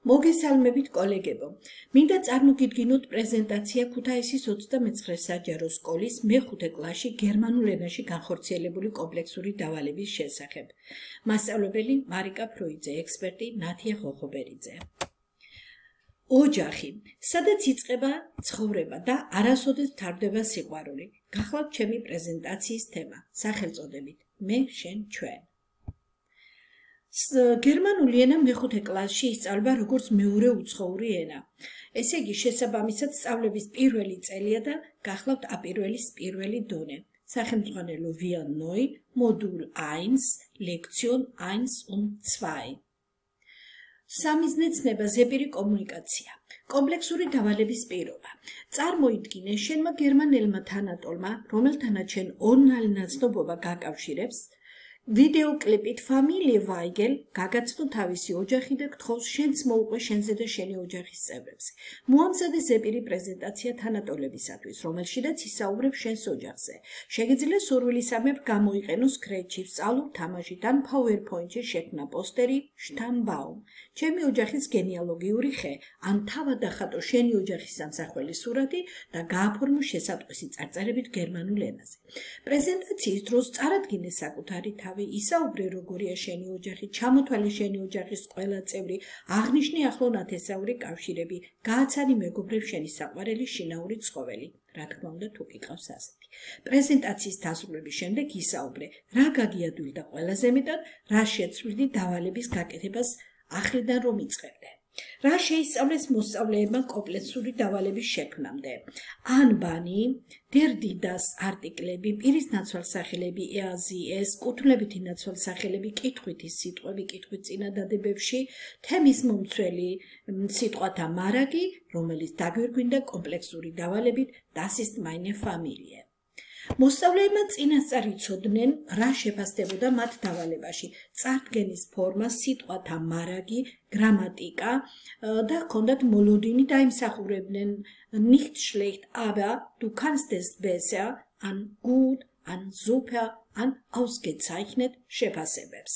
მოგესალმებით კოლეგებო. მინდა წარმოგიდგინოთ პრეზენტაცია ქუთაისის 29 საჯარო სკოლის მე-5 კლასში გერმანულ ენაში განხორციელებული კომპლექსური დავალების შესახებ. მასწავლებელი მარიკა ფროიძე, ექსპერტი ნათია ღოღობერიძე. ოჯახი, სადაც იწყება ცხოვრება და არასოდეს მთავრდება სიყვარული. გახლავთ ჩემი პრეზენტაციის თემა, სახელწოდებით მე, შენ, ჩვენ. გერმანული ენა მე-5 კლასში ისწავლება როგორც მეორე უცხოური ენა. ესე იგი, შესაბამისად სწავლების პირველი წელია და გახლავთ აპირველის პირველი დონე. სახელმძღვანელო wir neu, Modul 1, Lektion 1 und 2. სამიზნე ცნება, ზეპირი კომუნიკაცია. კომპლექსური დავალების პირობა. წარმოიდგინე, შენმა გერმანელმა თანატოლმა, რომელთანაც შენ ორნალი ნაცნობობა გაკავშირებს, ვიდეო კლიპით familie Weigel გაგაცნო თავისი ოჯახი და გთხოვს შენც მოუყვე შენზე და შენი ოჯახის წევრებს. მოამზადე ზეპირი პრეზენტაცია თანატოლებისათვის, რომელშიც ისაუბრებ შენს ოჯახზე. შეგიძლია სურვილისამებრ გამოიყენო Scratch-ში, სწავლულ თამაშით ან PowerPoint-ში შექმნა პოსტერი Stammbaum. ჩემი ოჯახის გენეალოგიური ხე, ან თავად ახატო შენი ოჯახის სამსახველი სურათი და გააფორმო შესატყვისი წარწერებით გერმანულ ენაზე. პრეზენტაციის დროს წარადგინე საკუთარი თავი, ისაუბრე როგორია შენი ოჯახი, ჩამოთვალე შენი ოჯახის ყველა წევრი, აღნიშნე ახლო ნათესაური კავშირები, გააცანი მეგობრებს შენი საყვარელი შინაური ცხოველი. რა თქმა უნდა, თუ გიყავს ასეთი. პრეზენტაციის დასრულების შემდეგ ისაუბრე, რა გაგიადვილდა ყველაზე მეტად, რა შეცვლილი დავალების გაკეთებას ახლიდან რომ იწყებდე. რა შეისწავლეს მოსწავლეებმა კომპლექსური დავალების შექმნამდე? ანბანი, დერდიდას არტიკლები, პირის ნაცვალსახელები, EASIS, კუთვნილებითი ნაცვალსახელები, კითხვითი სიტყვები, კითხვით წინადადებებში, თემის მომცველი სიტყვათა მარაგი, რომელიც დაგვირგვინდა კომპლექსური დავალებით Das ist meine Familie. მოსწავლეებმა წინასწარ იცოდნენ, რა შეფასდებოდა მათ დავალებაში, წარდგენის ფორმა, სიტყვათა მარაგი, გრამატიკა და ჰქონდათ მოლოდინი და იმსახურებდნენ nicht schlecht, aber du kannst es besser, an gut, an super, an ausgezeichnet შეფასებებს.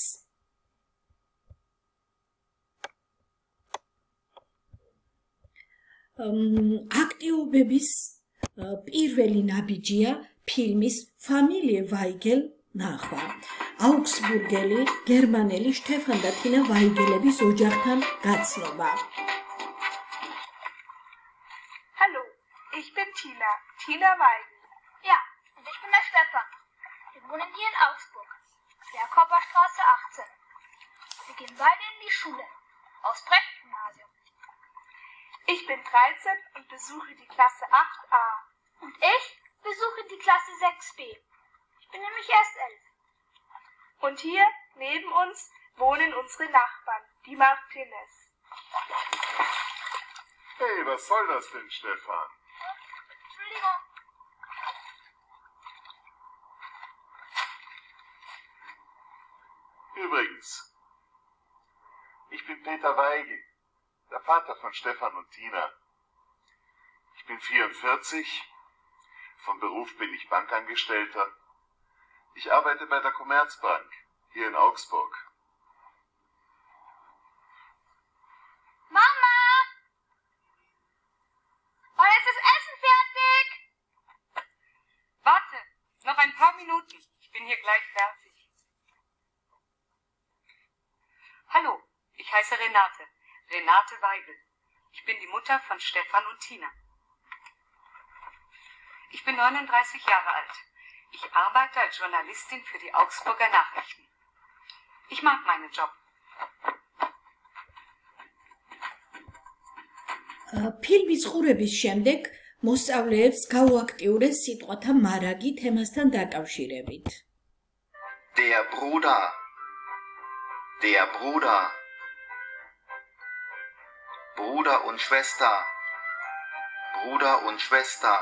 აქტივობების პირველი ნაბიჯია ფილმის familie Weigel ნახვა. აუგსბურგელი, გერმანელი შტეფან და თინა ვაიგელების ოჯახთან გაცნობა. Hallo, ich bin Tina Weigel. Ja, und ich bin der Stefan. Wir wohnen hier in Augsburg, Bergkopperstraße 18. Wir gehen beide in die Schule, aufs Brecht-Gymnasium. Ich bin 13 und besuche die Klasse 8a. Und ich besuche die Klasse 6b. Ich bin nämlich erst 11. Und hier neben uns wohnen unsere Nachbarn, die Martinez. Hey, was soll das denn, Stefan? Entschuldigung. Übrigens, ich bin Peter Weigel, der Vater von Stefan und Tina. Ich bin 44, vom Beruf bin ich Bankangestellter. Ich arbeite bei der Commerzbank hier in Augsburg. Mama! Wann ist das Essen fertig? Warte, noch ein paar Minuten. Ich bin hier gleich fertig. Hallo, ich heiße Renate Weigel. Ich bin die Mutter von Stefan und Tina. Ich bin 39 Jahre alt. Ich arbeite als Journalistin für die Augsburger Nachrichten. Ich mag meinen Job. ფილმის ყურების შემდეგ მოსწავლეებს გაუაქტიურეს სიტყვათა მარაგი თემასთან დაკავშირებით. Der Bruder. Bruder und Schwester. Bruder und Schwester.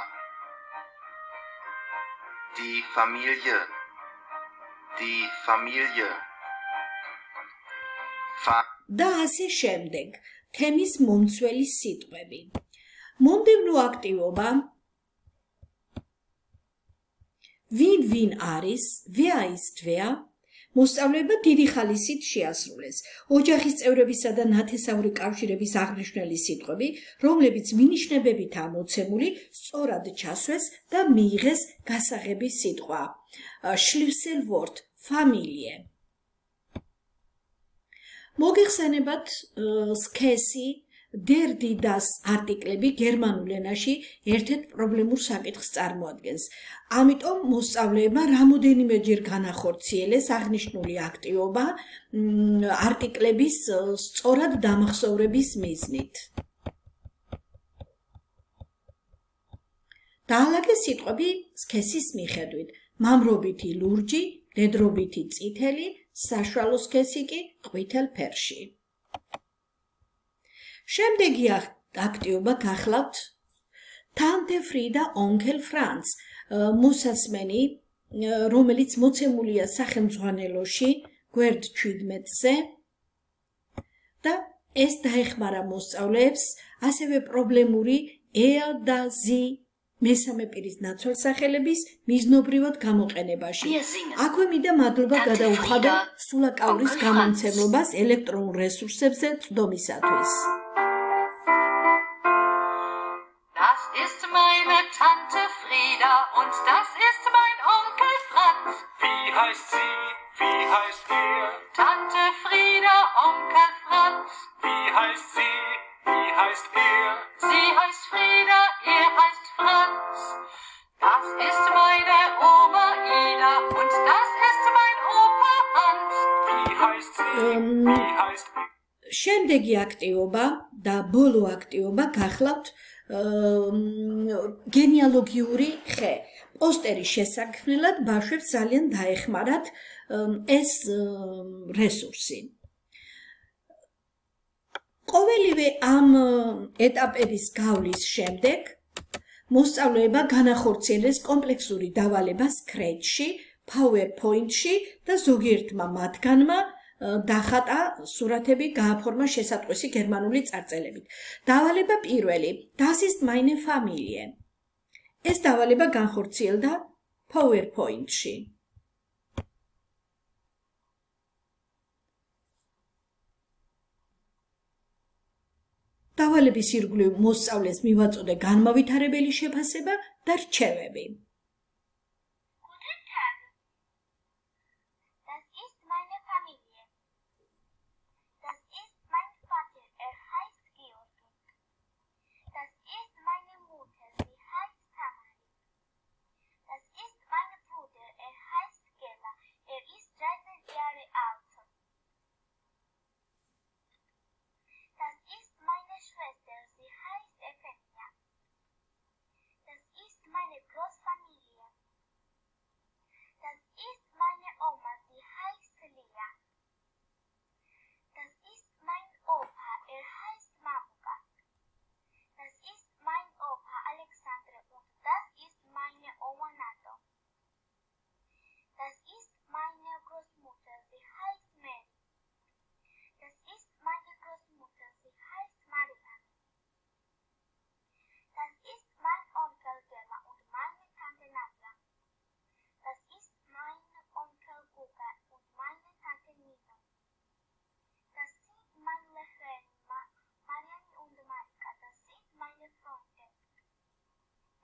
Die Familie. და ასე შემდეგ. თემის მომცველი სიტყვები. მომდევნო აქტივობა ვინ არის, wer ist wer, მოსწავლეებმა დიდი ხალისით შეასრულეს. ოჯახის წევრებისა და ნათესაური კავშირების აღნიშნული სიტყვები, რომლებიც მინიშნებებითაა მოცემული, სწორად ჩასვეს და მიიღეს გასაღების სიტყვა. Schlüsselwort Familie. მოგეხსენებათ სქესი Der die das არტიკლები გერმანულ ენაში ერთ-ერთ პრობლემურ საკითხს წარმოადგენს. ამიტომ მოსწავლეებმა რამოდენიმეჯერ განახორციელეს აღნიშნული აქტივობა არტიკლების სწორად დამახსოვრების მიზნით. დაალაგეს სიტყვები სქესის მიხედვით: მამრობითი ლურჯი, მდედრობითი წითელი, საშუალო სქესი კი ყვითელ ფერში. შემდეგი აქტივობა გახლავთ Tante Frieda, Onkel Franz, მოსასმენი, რომელიც მოცემულია სახელმძღვანელოში გვერდ 17-ზე და ეს დაეხმარა მოსწავლეებს ასევე პრობლემური er და sie მესამე პირის ნაცვალსახელების მიზნობრივად გამოყენებაში. აქვე მინდა მადლობა გადაუხადო სულაკაურის გამომცემლობას ელექტრონულ რესურსებზე წვდომისათვის. Das ist meine Tante Frieda und das ist mein Onkel Franz. Wie heißt sie? Wie heißt er? Tante Frieda, Onkel Franz. Wie heißt sie? Wie heißt er? Sie heißt Frieda, er heißt Franz. Das ist meine Oma Ida und das ist mein Opa Hans. Wie heißt sie? Wie heißt er? შემდეგი აქტივობა და ბოლო აქტივობა გახლავთ გენეალოგიური ხე. პოსტერის შესაქმნელად ბავშვებს ძალიან დაეხმარათ ეს რესურსი. ყოველივე ამ ეტაპების გავლის შემდეგ მოსწავლეებმა განახორციელეს კომპლექსური დავალება Scratch-ში, PowerPoint-ში და ზოგიერთმა მათგანმა დახატა სურათები, გააფორმა შესატყვისი გერმანული წარწერებით. დავალება პირველი, Das ist meine Familie. ეს დავალება განხორციელდა PowerPoint-ში. დავალების ირგვლივ მოსწავლეს მივაწოდე განმავითარებელი შეფასება და რჩევები. Guten Tag. Das ist meine Familie. Das ist mein Vater, er heißt Georg. Das ist meine Mutter, sie heißt Tamari. Das ist mein Bruder, er heißt Gela, er ist 13 Jahre alt. Das ist meine Schwester, sie heißt Efenia. Das ist meine Großfamilie. Das ist meine Oma, sie heißt Lia. Das ist mein Opa, er heißt Mamuka. Das ist mein Opa Alexander und das ist meine Oma Nato. Das ist meine Großmutter, sie heißt Mary. Das ist meine Großmutter, sie heißt Marianne. Das ist mein Onkel Germa und meine Tante Nadja. Das ist mein Onkel Guga und meine Tante Nino. Das sind meine Freunde Marianne und Marika. Das sind meine Freunde.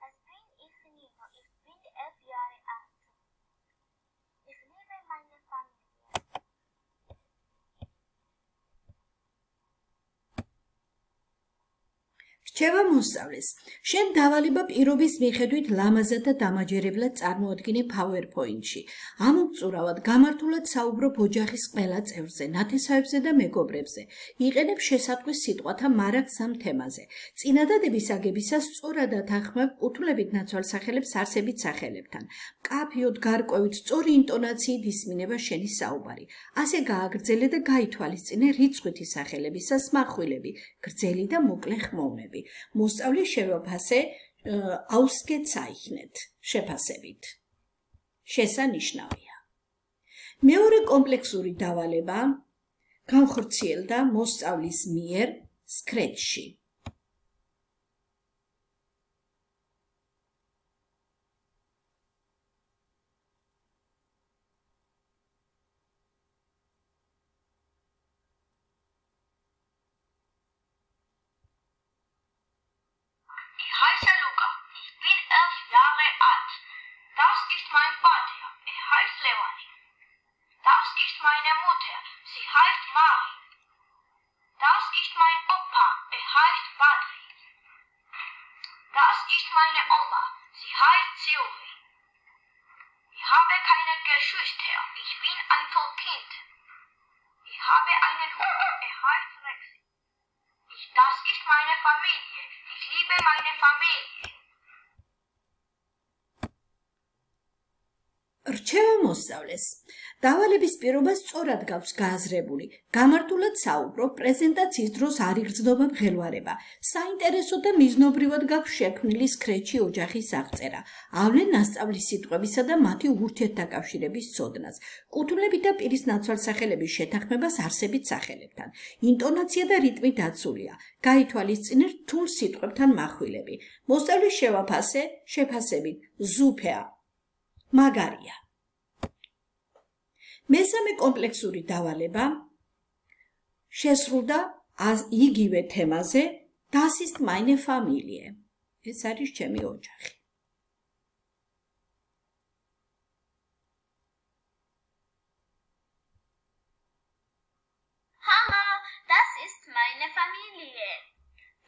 Das bin ich Nino. Ich bin 11 Jahre alt. Ich liebe meine Familie. რჩევა მოსწავლეს. შენ დავალება პირობის მიხედვით ლამაზად და დამაჯერებლად წარმოადგინე PowerPoint-ში. ამომწურავად გამართულად საუბრობ ოჯახის ყველა წევრზე, ნათესავებზე და მეგობრებზე. იყენებ შესატყვის სიტყვათა მარაგს ამ თემაზე. წინადადების აგებისას სწორადად ახმებ უთვლებით ნაცვალსახელებს არსებით სახელებთან. მკაფიოდ გარკვევით სწორი ინტონაციით ისმინება შენი საუბარი. ასე გააგრძელე და გაითვალისწინე რიცხვითი სახელებისას מחვილები, გრძელი და მოკლე ხმოვნები. მოსწავლის შევაფასე ausgezeichnet შეფასებით. შესანიშნავია. მეორე კომპლექსური დავალება განხორციელდა მოსწავლის მიერ Scratch-ში. heißt Badri. Das ist meine Oma. Sie heißt Silvi. Ich habe keine Geschwister. Ich bin Einzelkind. Ich habe einen Hund. Er heißt Rexi. Das ist meine Familie. Ich liebe meine Familie. რჩევა მოსწავლეს. დავალების პირობა სწორად გაქვს გააზრებული. გამართულად საუბრობ, პრეზენტაციის დროს არ იგრძნობა მღელვარება. საინტერესო და მიზნობრივად გაქვს შექმნილი სქრეჩი ოჯახის აღწერა. ავლენ მასწავლის სიტყვებისა და მათი ურთიერთდაკავშირების ცოდნას. კუთვნილებით და პირის ნაცვალსახელების შეთანხმებას არსებით სახელებთან. ინტონაცია და რიტმი დაცულია. გაითვალისწინე რთულ სიტყვებთან מחვილები. მოსწავლის შევაფასე, შეფასებით ზუფეა. მაგარია. მესამე კომპლექსური დავალება შესრულდა იგივე თემაზე Das ist meine Familie. ეს არის ჩემი ოჯახი. Hallo, das ist meine Familie.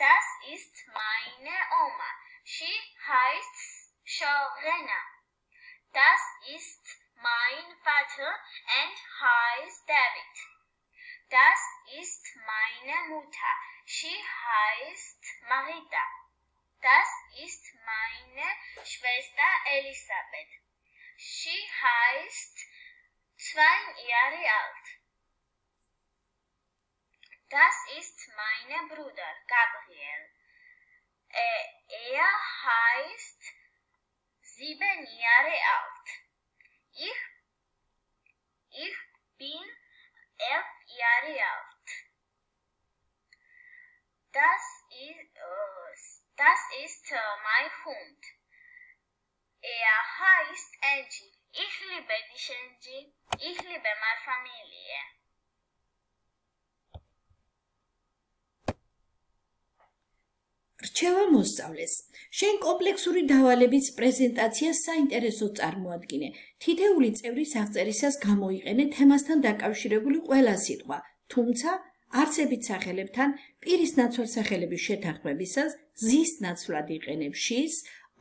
Das ist meine Oma. Sie heißt Shorena. Das ist mein Vater und heißt David. Das ist meine Mutter. Sie heißt Marita. Das ist meine Schwester Elisabeth. Sie heißt 2 Jahre alt. Das ist mein Bruder Gabriel. Er heißt 7 Jahre alt. Ich bin 11 Jahre alt. Das ist mein Hund. Er heißt Angie. Ich liebe dich, Angie. Ich liebe meine Familie. რჩევა მოსწავლეს. შენ კომპლექსური დავალების პრეზენტაციას საინტერესოდ წარმოადგინე. თითეული წევრის აღწერისას გამოიყენე თემასთან დაკავშირებული ყველა სიტყვა, თუმცა არსებით სახელებთან პირის ნაცვალსახელების შეთანხმებისას ზის ნაცვლად იყენებ she's,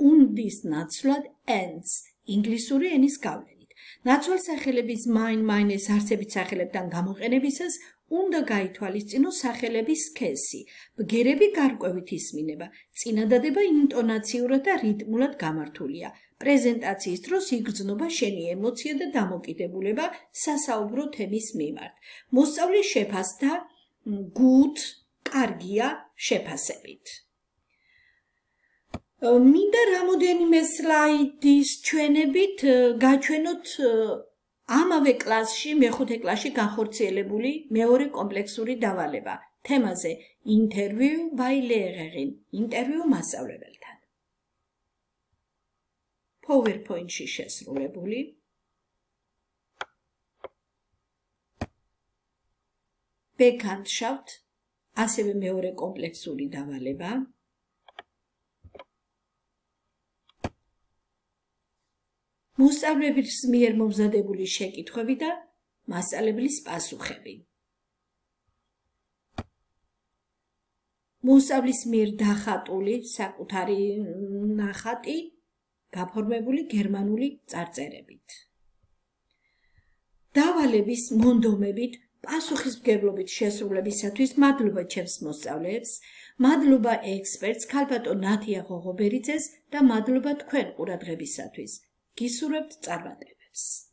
unდის ნაცვლად ends, ინგლისური ენის გავლენით. ნაცვალსახელების mine-es არსებით სახელებთან გამოყენებისას უნდა გაითვალისწინო სახელების სქესი, ბგერები გარკვევით ისმინება, წინადადება ინტონაციურად და რიტმულად გამართულია. პრეზენტაციის დროს იგრძნობა შენი ემოცია და დამოკიდებულება სასაუბრო თემის მიმართ. მოსწავლის შეფასდა good, კარგია შეფასებით. მინდა რამოდენიმე სლაიდის ჩვენებით გაჩვენოთ ამავე კლასში, მეხუთე კლასში განხორციელებული მეორე კომპლექსური დავალება. თემაზე interview by Lehrerin, ინტერვიუ მასწავლებელთან. PowerPoint-ში შესრულებული. Bekanntschaft, ასევე მეორე კომპლექსური დავალება. მოსწავლების მიერ მომზადებული შეკითხვები და მასწავლებლის პასუხები. მოსწავლის მიერ დახატული საკუთარი ნახატი გაფორმებული გერმანული წარწერებით. დავალების მონდომებით პასუხისმგებლობით შესრულებისათვის მადლობა ჩემს მოსწავლეებს, მადლობა ექსპერტს ქალბატონ ნათია ღოღობერიძეს და მადლობა თქვენ ყურადღებისათვის. გისურვებთ წარმატებებს.